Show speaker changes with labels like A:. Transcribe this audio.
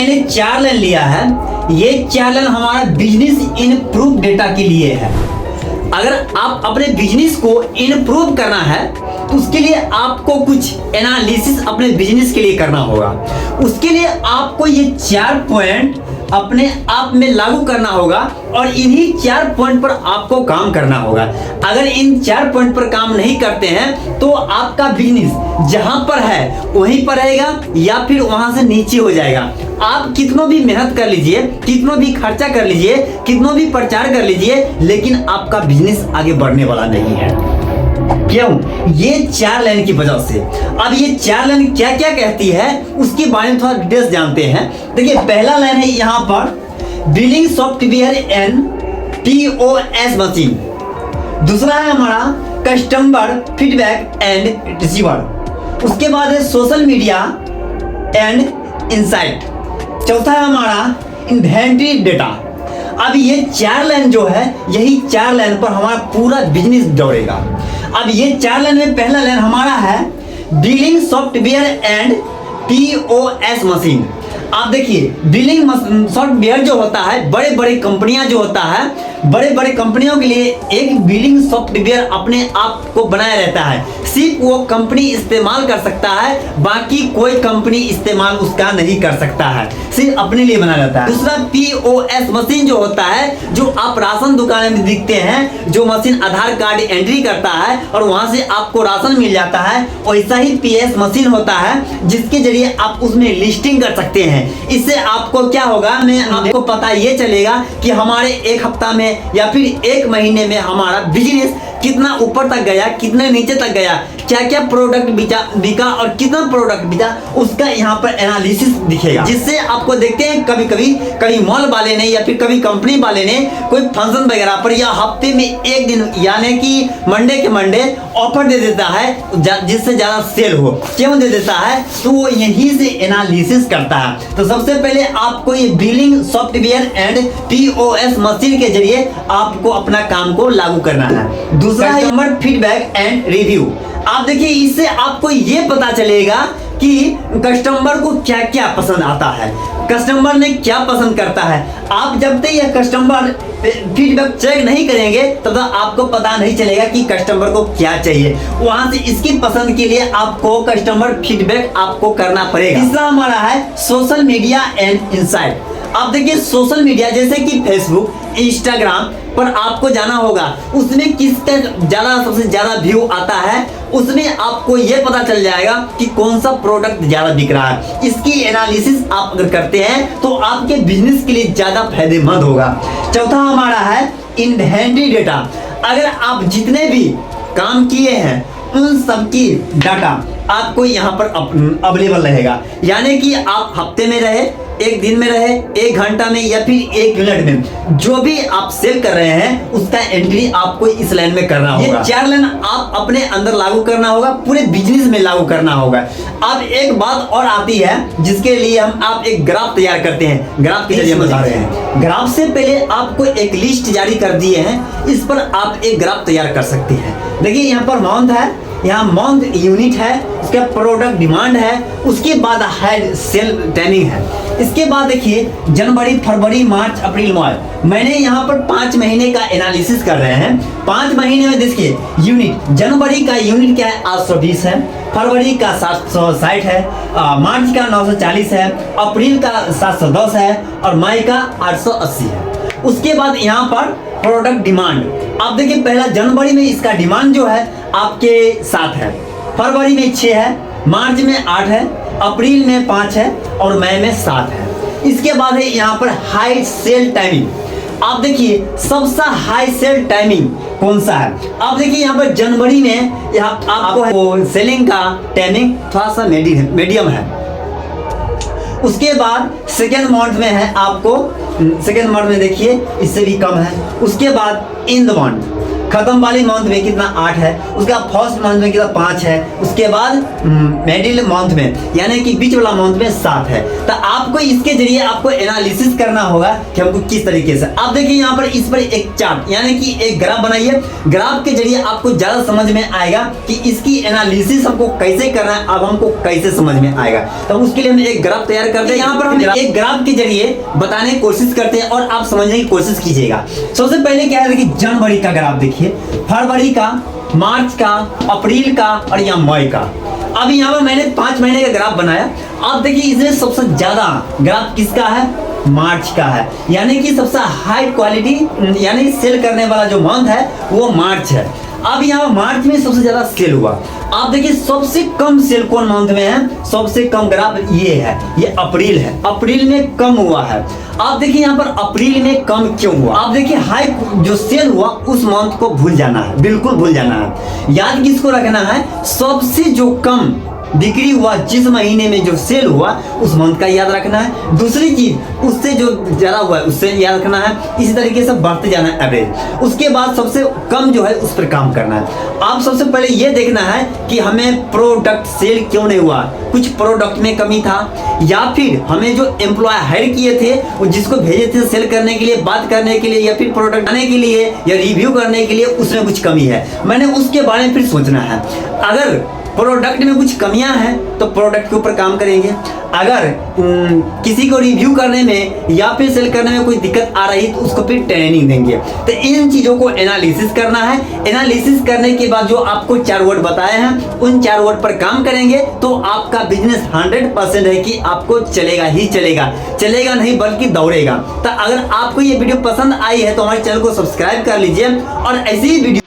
A: मैंने 4 लाइन लिया है। ये 4 लाइन हमारा बिजनेस इम्प्रूव डेटा के लिए है। अगर आप अपने बिजनेस को इम्प्रूव करना है तो उसके लिए आपको कुछ एनालिसिस अपने बिजनेस के लिए करना होगा। उसके लिए आपको ये 4 पॉइंट अपने आप में लागू करना होगा और इन्हीं 4 पॉइंट पर आपको काम करना होगा। अगर इन 4 पॉइंट पर काम नहीं करते हैं तो आपका बिजनेस जहां पर है वहीं पर रहेगा या फिर वहां से नीचे हो जाएगा। आप कितनों भी मेहनत कर लीजिए, कितनों भी खर्चा कर लीजिए, कितनों भी प्रचार कर लीजिए, लेकिन आपका बिजनेस आगे बढ़ने वाला नहीं है। क्यों? ये 4 लाइन की वजह से। अब ये 4 लाइन क्या क्या कहती है उसके बारे में थोड़ा डिटेल्स जानते हैं। देखिए, पहला लाइन है यहाँ पर billing software and POS machine. दूसरा है हमारा कस्टमर फीडबैक एंड रिसीवर। उसके बाद है सोशल मीडिया एंड इनसाइट। चौथा है हमारा इन्वेंटरी डेटा। अब ये 4 लाइन जो है, यही 4 लाइन पर हमारा पूरा बिजनेस दौड़ेगा। अब ये 4 लाइन में पहला लाइन हमारा है billing software and POS machine. आप देखिए, बिलिंग सॉफ्टवेयर जो होता है, बड़े बड़े कंपनियां जो होता है, बड़े बड़े कंपनियों के लिए एक बिलिंग सॉफ्टवेयर अपने आप को बनाया रहता है। सिर्फ वो कंपनी इस्तेमाल कर सकता है, बाकी कोई कंपनी इस्तेमाल उसका नहीं कर सकता है, सिर्फ अपने लिए बना रहता है। दूसरा POS मशीन जो होता है, जो आप राशन दुकान में दिखते हैं, जो मशीन आधार कार्ड एंट्री करता है और वहां से आपको राशन मिल जाता है, वैसा ही PS मशीन होता है जिसके जरिए आप उसमें लिस्टिंग कर सकते हैं। इससे आपको क्या होगा, आपको पता ये चलेगा कि हमारे एक हफ्ता में या फिर एक महीने में हमारा बिजनेस कितना ऊपर तक गया, कितने नीचे तक गया, क्या क्या प्रोडक्ट बिका और कितना प्रोडक्ट बिका, उसका यहाँ पर एनालिसिस दिखेगा। जिससे आपको देखते हैं कभी कभी मॉल वाले ने या फिर कभी कंपनी वाले ने कोई फंक्शन वगैरह पर या हफ्ते में एक दिन यानी कि मंडे के मंडे ऑफर दे देता है जिससे ज्यादा सेल हो। क्यों दे देता है? तो वो यहीं से एनालिसिस करता है। तो सबसे पहले आपको ये billing software and POS machine के जरिए आपको अपना काम को लागू करना है। दूसरा है कस्टमर फीडबैक एंड रिव्यू। आप देखिए, इससे आपको ये पता चलेगा कि कस्टमर को क्या क्या पसंद आता है, कस्टमर ने क्या पसंद करता है। आप जब तक ये कस्टमर फीडबैक चेक नहीं करेंगे तब तक आपको पता नहीं चलेगा कि कस्टमर को क्या चाहिए। वहां से इसकी पसंद के लिए आपको कस्टमर फीडबैक आपको करना पड़ेगा। तीसरा हमारा है सोशल मीडिया एंड इनसाइट। आप देखिए, सोशल मीडिया जैसे कि फेसबुक, इंस्टाग्राम पर आपको जाना होगा, उसमें किसका सबसे ज्यादा व्यू आता है, उसमें आपको यह पता चल जाएगा कि कौन सा प्रोडक्ट ज्यादा बिक रहा है। इसकी एनालिसिस आप अगर करते हैं तो आपके बिजनेस के लिए ज्यादा फायदेमंद होगा। चौथा हमारा है इन्वेंटरी डेटा। अगर आप जितने भी काम किए हैं उन सबकी डाटा आपको यहाँ पर अवेलेबल रहेगा। यानी कि आप हफ्ते में रहे, एक दिन में रहे, 1 घंटा में या फिर 1 मिनट में, जो भी आप सेल कर रहे हैं उसका एंट्री आपको इस लाइन में करना होगा। ये 4 लाइन आप अपने अंदर लागू करना होगा, पूरे बिजनेस में लागू करना होगा। अब एक बात और आती है जिसके लिए आप एक ग्राफ तैयार करते हैं। ग्राफ के जरिए बता रहे हैं। ग्राफ से पहले आपको एक लिस्ट जारी कर दिए हैं, इस पर आप एक ग्राफ तैयार कर सकते हैं। देखिए, यहाँ पर मंथ है, यहाँ मंथ यूनिट है, उसका प्रोडक्ट डिमांड है, उसके बाद है सेल टाइमिंग है। इसके बाद देखिए जनवरी, फरवरी, मार्च, अप्रैल, मई। मैंने यहाँ पर 5 महीने का एनालिसिस कर रहे हैं। 5 महीने में देखिए यूनिट, जनवरी का यूनिट क्या है, 820 है, फरवरी का 760 है, मार्च का 940 है, अप्रैल का 710 है और मई का 880 है। उसके बाद यहाँ पर प्रोडक्ट डिमांड, आप देखिए पहला जनवरी में इसका डिमांड जो है आपके 7 है, फरवरी में 6 है, मार्च में 8 है, अप्रैल में 5 है और मई में 7 है। इसके बाद है यहाँ पर हाई सेल टाइमिंग। आप देखिए सबसे हाई सेल टाइमिंग कौन सा है। आप देखिए यहाँ पर जनवरी में यहाँ आपको सेलिंग का टाइमिंग थोड़ा सा मीडियम है। उसके बाद सेकेंड मंथ में है आपको, सेकेंड मंथ में देखिए इससे भी कम है। उसके बाद इन द मंथ खत्म वाली मंथ में कितना 8 है, उसके बाद फर्स्ट मंथ में कितना 5 है, उसके बाद मिडिल मंथ में यानी कि बीच वाला मंथ में 7 है। तो आपको इसके जरिए आपको एनालिसिस करना होगा कि हमको किस तरीके से। आप देखिए यहाँ पर इस पर एक चार्ट यानी कि एक ग्राफ बनाइए, ग्राफ के जरिए आपको ज्यादा समझ में आएगा कि इसकी एनालिसिस हमको कैसे करना है, अब हमको कैसे समझ में आएगा। तो उसके लिए हम एक ग्राफ तैयार करते हैं। यहाँ पर हम एक ग्राफ के जरिए बताने की कोशिश करते हैं और आप समझने की कोशिश कीजिएगा। सबसे पहले क्या है कि जनवरी का ग्राफ देखिए, फरवरी का, मार्च का, अप्रैल का और यहाँ मई का। अब यहाँ पर मैंने 5 महीने का ग्राफ बनाया। आप देखिए इसमें सबसे ज्यादा ग्राफ किसका है, मार्च का है, यानी कि सबसे हाई क्वालिटी यानी सेल करने वाला जो मंथ है वो मार्च है। अब यहाँ मार्च में सबसे ज्यादा सेल हुआ। आप देखिए सबसे कम सेल कौन मंथ में है, सबसे कम ग्राफ ये है, ये अप्रैल है, अप्रैल में कम हुआ है। आप देखिए यहाँ पर अप्रैल में कम क्यों हुआ, आप देखिए हाई जो सेल हुआ उस मंथ को भूल जाना है, बिल्कुल भूल जाना है। याद किसको रखना है, सबसे जो कम बिक्री हुआ जिस महीने में जो सेल हुआ उस मंथ का याद रखना है। दूसरी चीज उससे जो ज्यादा हुआ है उससे याद रखना है। इसी तरीके से बढ़ते जाना है एवरेज। उसके बाद सबसे कम जो है उस पर काम करना है। आप सबसे पहले ये देखना है कि हमें प्रोडक्ट सेल क्यों नहीं हुआ, कुछ प्रोडक्ट में कमी था या फिर हमें जो एम्प्लॉय हायर किए थे वो जिसको भेजे थे सेल करने के लिए, बात करने के लिए या फिर प्रोडक्ट आने के लिए या रिव्यू करने के लिए उसमें कुछ कमी है। मैंने उसके बारे में फिर सोचना है। अगर प्रोडक्ट में कुछ कमियां हैं तो प्रोडक्ट के ऊपर काम करेंगे। अगर किसी को रिव्यू करने में या फिर सेल करने में कोई दिक्कत आ रही तो उसको फिर ट्रेनिंग देंगे। तो इन चीजों को एनालिसिस करना है। एनालिसिस करने के बाद जो आपको 4 वर्ड बताए हैं उन 4 वर्ड पर काम करेंगे तो आपका बिजनेस 100% है कि आपको चलेगा ही चलेगा, चलेगा नहीं बल्कि दौड़ेगा। तो अगर आपको ये वीडियो पसंद आई है तो हमारे चैनल को सब्सक्राइब कर लीजिए और ऐसी ही वीडियो